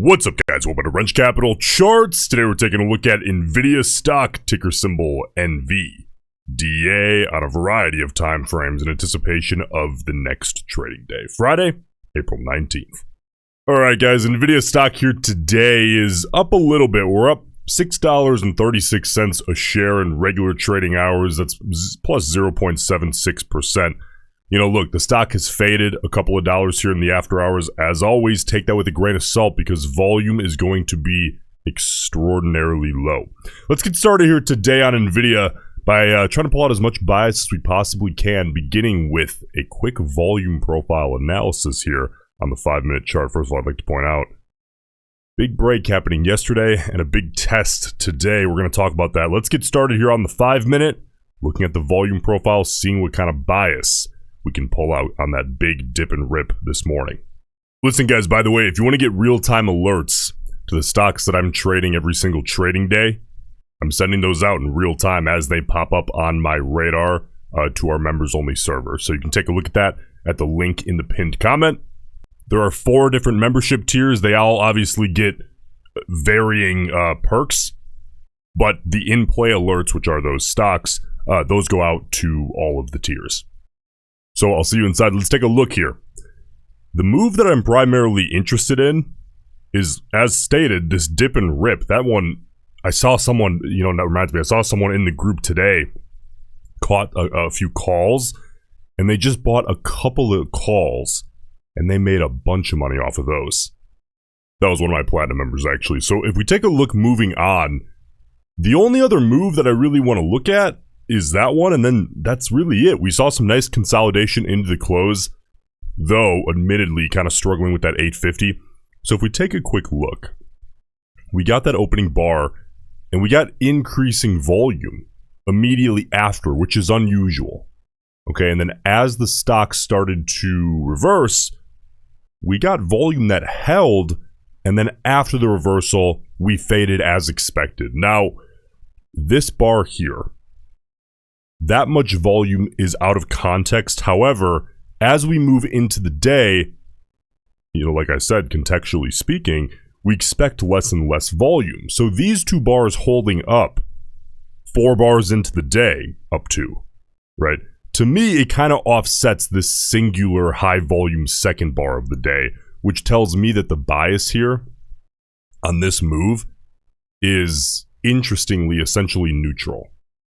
What's up, guys? Welcome to Roensch Capital Charts. Today we're taking a look at Nvidia stock, ticker symbol NVDA, on a variety of time frames in anticipation of the next trading day, Friday, April 19th. Alright guys, Nvidia stock here today is up a little bit. We're up $6.36 a share in regular trading hours. That's plus 0.76%. You know, look, the stock has faded a couple of dollars here in the after hours. As always, take that with a grain of salt because volume is going to be extraordinarily low. Let's get started here today on Nvidia by trying to pull out as much bias as we possibly can, beginning with a quick volume profile analysis here on the 5-minute chart. First of all, I'd like to point out, big break happening yesterday and a big test today. We're going to talk about that. Let's get started here on the 5-minute, looking at the volume profile, seeing what kind of bias we can pull out on that big dip and rip this morning. Listen guys, by the way, if you want to get real-time alerts to the stocks that I'm trading every single trading day, I'm sending those out in real time as they pop up on my radar to our members-only server. So you can take a look at that at the link in the pinned comment. There are 4 different membership tiers. They all obviously get varying perks, but the in-play alerts, which are those stocks, those go out to all of the tiers. So I'll see you inside. Let's take a look here. The move that I'm primarily interested in is, as stated, this dip and rip. That one, I saw someone, you know, that reminds me, I saw someone in the group today caught a few calls, and they just bought a couple of calls, and they made a bunch of money off of those. That was one of my Platinum members, actually. So if we take a look moving on, the only other move that I really want to look at is that one, and then that's really it. We saw some nice consolidation into the close, though admittedly kind of struggling with that 850. So if we take a quick look, we got that opening bar, and we got increasing volume immediately after, which is unusual. Okay, and then as the stock started to reverse, we got volume that held, and then after the reversal, we faded as expected. Now, this bar here, that much volume is out of context. However, as we move into the day, you know, like I said, contextually speaking, we expect less and less volume. So these 2 bars holding up 4 bars into the day, up to, right? To me, it kind of offsets this singular high volume second bar of the day, which tells me that the bias here on this move is interestingly essentially neutral.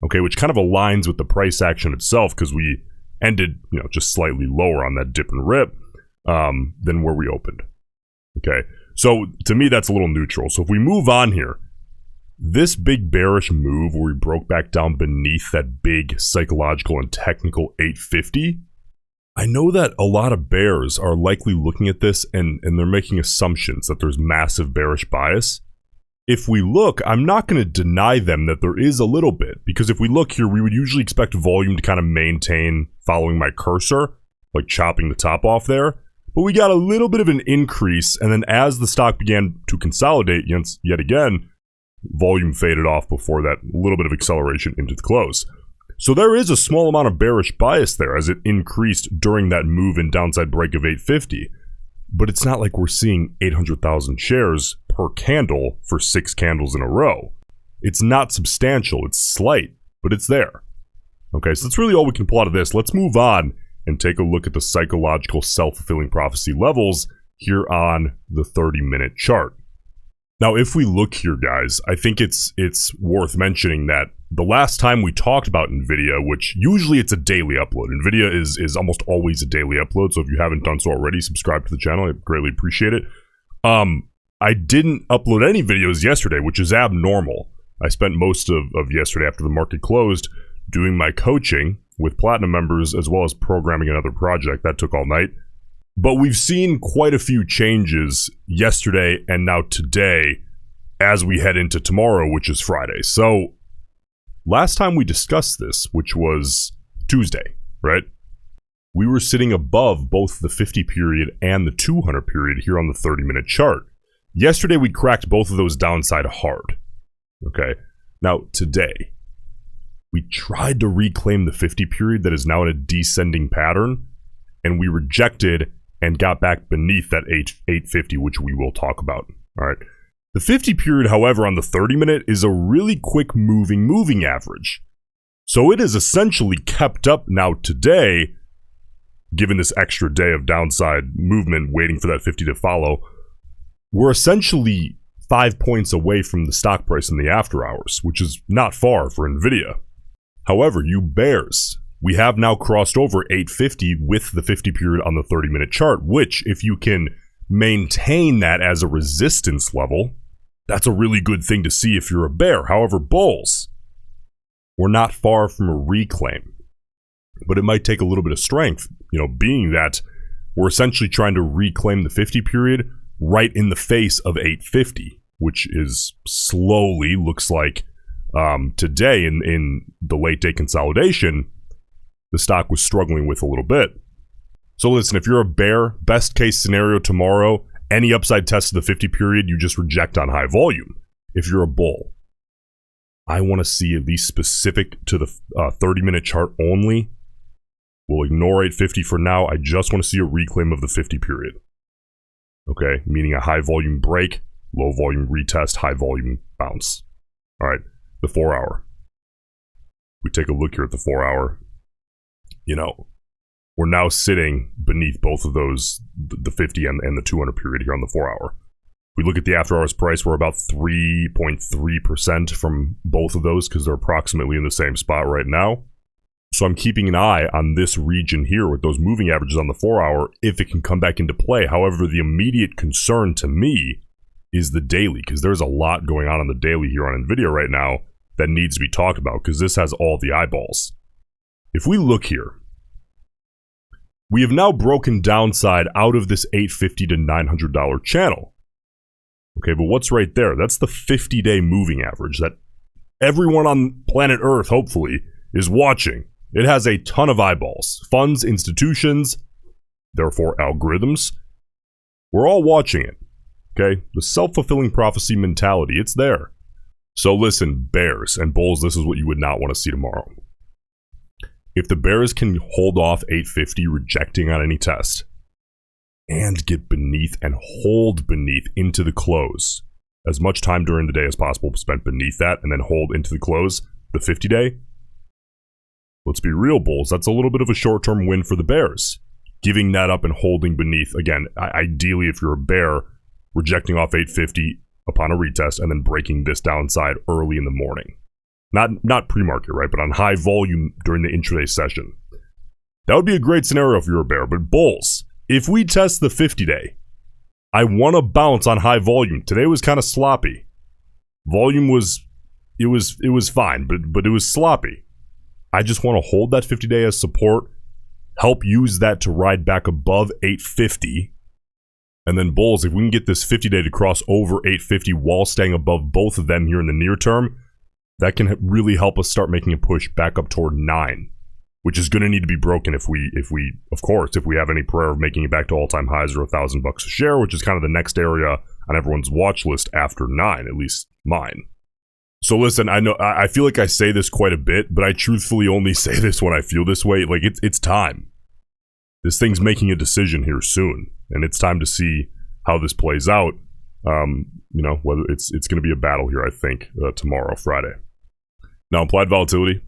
Okay, which kind of aligns with the price action itself because we ended, you know, just slightly lower on that dip and rip than where we opened. Okay, so to me, that's a little neutral. So if we move on here, this big bearish move where we broke back down beneath that big psychological and technical 850, I know that a lot of bears are likely looking at this and they're making assumptions that there's massive bearish bias. If we look, I'm not going to deny them that there is a little bit, because if we look here, we would usually expect volume to kind of maintain following my cursor, like chopping the top off there. But we got a little bit of an increase, and then as the stock began to consolidate yet again, volume faded off before that little bit of acceleration into the close. So there is a small amount of bearish bias there as it increased during that move and downside break of 850. But it's not like we're seeing 800,000 shares per candle for 6 candles in a row. It's not substantial, it's slight, but it's there. Okay, so that's really all we can pull out of this. Let's move on and take a look at the psychological self-fulfilling prophecy levels here on the 30-minute chart. Now, if we look here, guys, I think it's worth mentioning that the last time we talked about Nvidia, which usually it's a daily upload. Nvidia is almost always a daily upload, so if you haven't done so already, subscribe to the channel. I greatly appreciate it. I didn't upload any videos yesterday, which is abnormal. I spent most of yesterday after the market closed doing my coaching with Platinum members as well as programming another project. That took all night. But we've seen quite a few changes yesterday and now today as we head into tomorrow, which is Friday. So last time we discussed this, which was Tuesday, right? We were sitting above both the 50 period and the 200 period here on the 30-minute chart. Yesterday, we cracked both of those downside hard. Okay. Now, today, we tried to reclaim the 50 period that is now in a descending pattern, and we rejected and got back beneath that 850, which we will talk about All right. The 50 period, however, on the 30-minute is a really quick moving average. So it is essentially kept up now today, given this extra day of downside movement waiting for that 50 to follow. We're essentially 5 points away from the stock price in the after hours, which is not far for Nvidia. However, you bears, we have now crossed over 850 with the 50 period on the 30-minute chart, which if you can maintain that as a resistance level, that's a really good thing to see if you're a bear. However, bulls, we're not far from a reclaim, but it might take a little bit of strength, being that we're essentially trying to reclaim the 50 period right in the face of 850, which is slowly, looks like today in the late day consolidation, the stock was struggling with a little bit. So listen, if you're a bear, best case scenario tomorrow, any upside test of the 50 period, you just reject on high volume. If you're a bull, I want to see at least specific to the 30-minute chart only. We'll ignore 850 for now. I just want to see a reclaim of the 50 period. Okay, meaning a high volume break, low volume retest, high volume bounce. All right, the 4 hour. We take a look here at the 4 hour. We're now sitting beneath both of those, the 50 and the 200 period here on the 4 hour. We look at the after hours price, we're about 3.3% from both of those because they're approximately in the same spot right now. So I'm keeping an eye on this region here with those moving averages on the 4 hour if it can come back into play. However, the immediate concern to me is the daily, because there's a lot going on the daily here on Nvidia right now that needs to be talked about because this has all the eyeballs. If we look here, we have now broken downside out of this $850 to $900 channel. Okay, but what's right there? That's the 50-day moving average that everyone on planet Earth, hopefully, is watching. It has a ton of eyeballs. Funds, institutions, therefore algorithms. We're all watching it. Okay? The self-fulfilling prophecy mentality, it's there. So listen, bears and bulls, this is what you would not want to see tomorrow. If the bears can hold off 850 rejecting on any test and get beneath and hold beneath into the close, as much time during the day as possible spent beneath that and then hold into the close, the 50-day, let's be real, bulls, that's a little bit of a short-term win for the bears. Giving that up and holding beneath, again, ideally if you're a bear, rejecting off 850 upon a retest and then breaking this downside early in the morning. Not pre-market, right? But on high volume during the intraday session. That would be a great scenario if you're a bear. But bulls, if we test the 50-day, I want to bounce on high volume. Today was kind of sloppy. Volume was fine, but it was sloppy. I just want to hold that 50-day as support, help use that to ride back above 850. And then bulls, if we can get this 50-day to cross over 850 while staying above both of them here in the near term, that can really help us start making a push back up toward 9, which is going to need to be broken if we have any prayer of making it back to all-time highs or $1,000 a share, which is kind of the next area on everyone's watch list after 9, at least mine. So listen, I feel like I say this quite a bit, but I truthfully only say this when I feel this way. Like it's time. This thing's making a decision here soon, and it's time to see how this plays out. Whether it's going to be a battle here, I think, tomorrow, Friday. Now, implied volatility,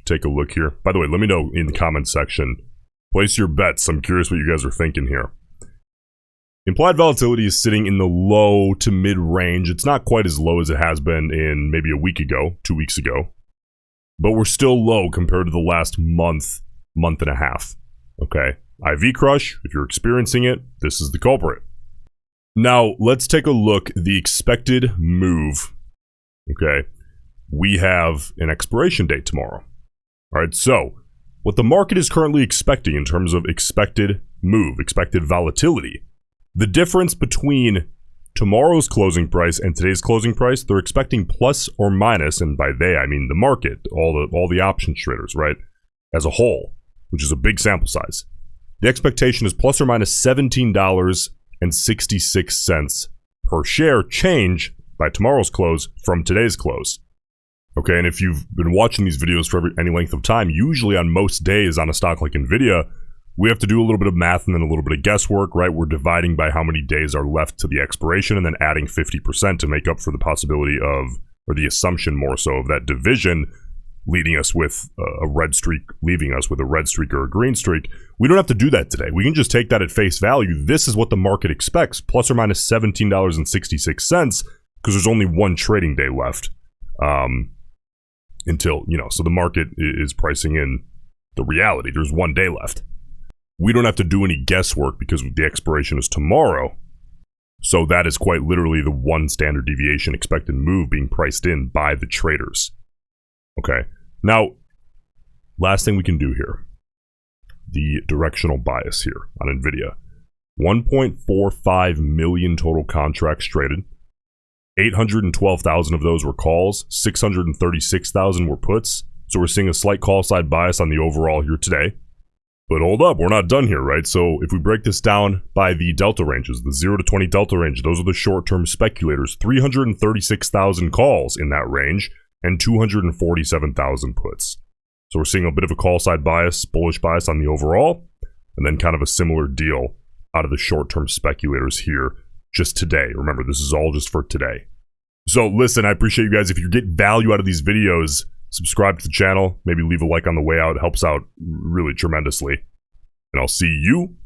take a look here. By the way, let me know in the comments section. Place your bets. I'm curious what you guys are thinking here. Implied volatility is sitting in the low to mid range. It's not quite as low as it has been in maybe a week ago, 2 weeks ago. But we're still low compared to the last month and a half. Okay? IV crush, if you're experiencing it, this is the culprit. Now, let's take a look at the expected move. Okay? We have an expiration date tomorrow. All right, so what the market is currently expecting in terms of expected move, expected volatility, the difference between tomorrow's closing price and today's closing price, they're expecting plus or minus, and by they, I mean the market, all the options traders, right, as a whole, which is a big sample size. The expectation is plus or minus $17.66 per share change by tomorrow's close from today's close. Okay, and if you've been watching these videos for any length of time, usually on most days on a stock like Nvidia, we have to do a little bit of math and then a little bit of guesswork, right? We're dividing by how many days are left to the expiration and then adding 50% to make up for the possibility of, or the assumption more so, of that division leading us with a red streak, leaving us with a red streak or a green streak. We don't have to do that today. We can just take that at face value. This is what the market expects, plus or minus $17.66, because there's only one trading day left until, so the market is pricing in the reality. There's 1 day left. We don't have to do any guesswork because the expiration is tomorrow. So that is quite literally the one standard deviation expected move being priced in by the traders. Okay. Now, last thing we can do here, the directional bias here on Nvidia. 1.45 million total contracts traded. 812,000 of those were calls. 636,000 were puts. So we're seeing a slight call side bias on the overall here today. But hold up, we're not done here, right? So if we break this down by the delta ranges, the 0 to 20 delta range, those are the short-term speculators. 336,000 calls in that range and 247,000 puts. So we're seeing a bit of a call side bias, bullish bias on the overall, and then kind of a similar deal out of the short-term speculators here just today. Remember, this is all just for today. So listen, I appreciate you guys. If you get value out of these videos, subscribe to the channel, maybe leave a like on the way out. It helps out really tremendously. And I'll see you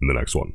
in the next one.